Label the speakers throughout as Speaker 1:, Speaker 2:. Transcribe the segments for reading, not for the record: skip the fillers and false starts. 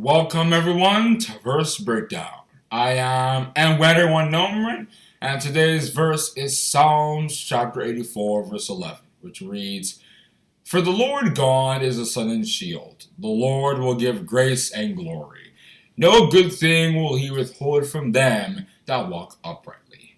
Speaker 1: Welcome everyone to Verse Breakdown. I am Ewaenruwa Nomaren, and today's verse is Psalms chapter 84 verse 11, which reads, "For the Lord God is a sun and shield. The Lord will give grace and glory. No good thing will he withhold from them that walk uprightly."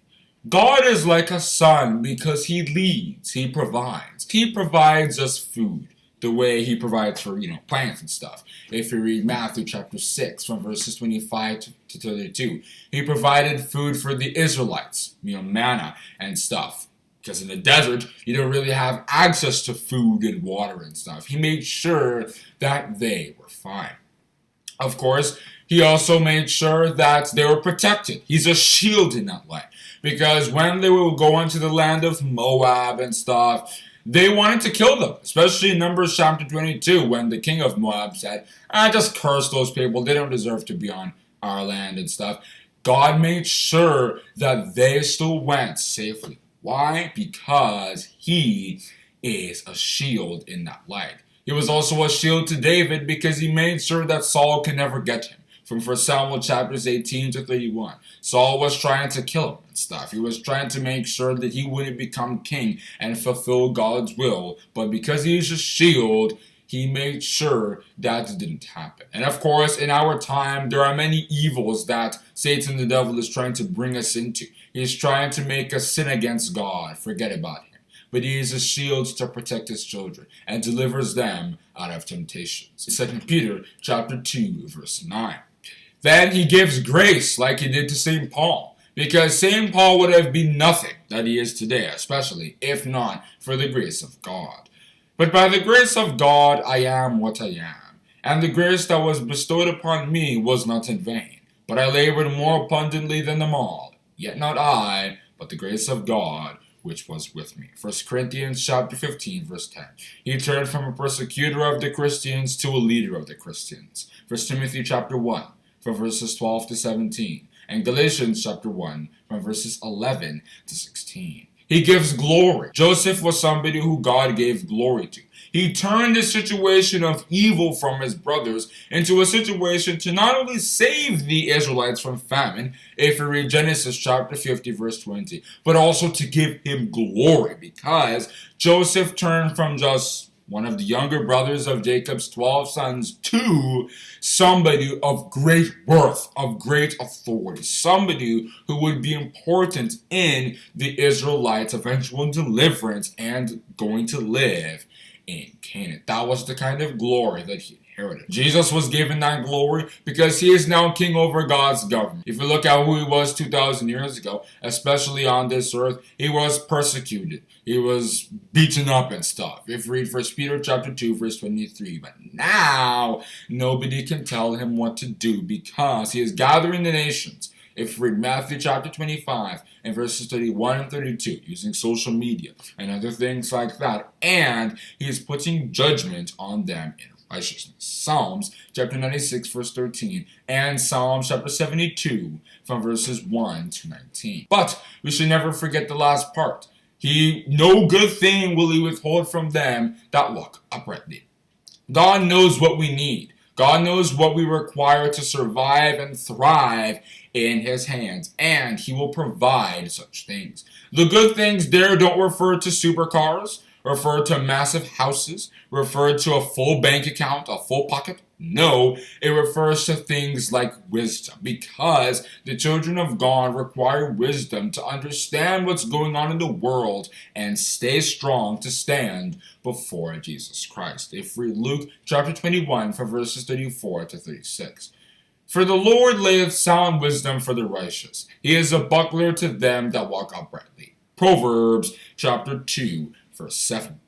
Speaker 1: God is like a sun because he leads, he provides. He provides us food the way he provides for, plants and stuff. If you read Matthew chapter 6 from verses 25 to 32, he provided food for the Israelites, manna and stuff. Because in the desert, you don't really have access to food and water and stuff. He made sure that they were fine. Of course, he also made sure that they were protected. He's a shield in that way. Because when they will go into the land of Moab and stuff, they wanted to kill them, especially in Numbers chapter 22, when the king of Moab said, just curse those people, they don't deserve to be on our land and stuff. God made sure that they still went safely. Why? Because he is a shield in that light. He was also a shield to David because he made sure that Saul could never get him. From 1 Samuel chapters 18 to 31. Saul was trying to kill him and stuff. He was trying to make sure that he wouldn't become king and fulfill God's will. But because he is a shield, he made sure that didn't happen. And of course, in our time, there are many evils that Satan the devil is trying to bring us into. He's trying to make us sin against God. Forget about him. But he is a shield to protect his children and delivers them out of temptations. 2 Peter chapter 2, verse 9. Then he gives grace like he did to St. Paul, because St. Paul would have been nothing that he is today, especially if not for the grace of God. But by the grace of God I am what I am, and the grace that was bestowed upon me was not in vain, but I labored more abundantly than them all, yet not I, but the grace of God which was with me. 1 Corinthians chapter 15, verse 10. He turned from a persecutor of the Christians to a leader of the Christians. 1 Timothy chapter 1. From verses 12 to 17, and Galatians chapter 1, from verses 11 to 16. He gives glory. Joseph was somebody who God gave glory to. He turned the situation of evil from his brothers into a situation to not only save the Israelites from famine, if you read Genesis chapter 50, verse 20, but also to give him glory, because Joseph turned from just one of the younger brothers of Jacob's 12 sons, to somebody of great worth, of great authority, somebody who would be important in the Israelites' eventual deliverance and going to live in Canaan. That was the kind of glory that he inherited. Jesus was given that glory because he is now king over God's government. If you look at who he was 2,000 years ago, especially on this earth, he was persecuted. He was beaten up and stuff. If you read 1 Peter chapter 2, verse 23. But now, nobody can tell him what to do because he is gathering the nations. If you read Matthew chapter 25 and verses 31 and 32, using social media and other things like that, and he is putting judgment on them in righteousness. Psalms chapter 96 verse 13 and Psalms chapter 72 from verses 1 to 19. But we should never forget the last part. No good thing will he withhold from them that walk uprightly. God knows what we need. God knows what we require to survive and thrive in his hands, and he will provide such things. The good things there don't refer to supercars, refer to massive houses, refer to a full bank account, a full pocket. No, it refers to things like wisdom, because the children of God require wisdom to understand what's going on in the world and stay strong to stand before Jesus Christ. If we read Luke chapter 21 from verses 34 to 36. For the Lord layeth sound wisdom for the righteous. He is a buckler to them that walk uprightly. Proverbs chapter 2, verse 7.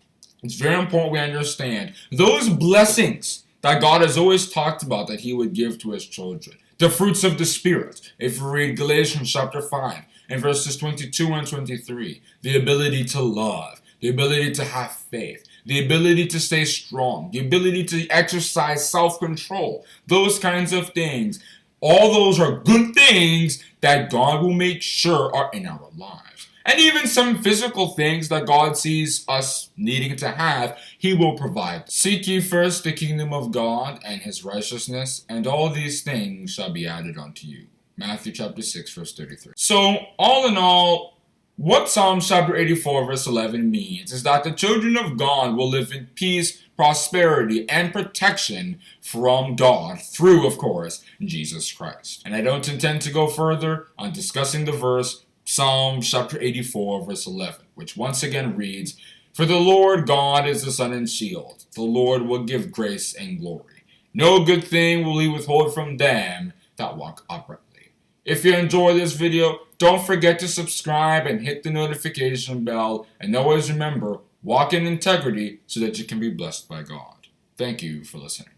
Speaker 1: It's very important we understand those blessings that God has always talked about that he would give to his children. The fruits of the Spirit. If you read Galatians chapter 5 and verses 22 and 23. The ability to love. The ability to have faith. The ability to stay strong. The ability to exercise self-control. Those kinds of things. All those are good things that God will make sure are in our lives. And even some physical things that God sees us needing to have, He will provide. Seek ye first the kingdom of God and His righteousness, and all these things shall be added unto you. Matthew chapter 6, verse 33. So, all in all, what Psalms chapter 84, verse 11 means is that the children of God will live in peace, prosperity, and protection from God through, of course, Jesus Christ. And I don't intend to go further on discussing the verse Psalm chapter 84, verse 11, which once again reads, For the Lord God is the sun and shield. The Lord will give grace and glory. No good thing will He withhold from them that walk uprightly. If you enjoyed this video, don't forget to subscribe and hit the notification bell. And always remember, walk in integrity so that you can be blessed by God. Thank you for listening.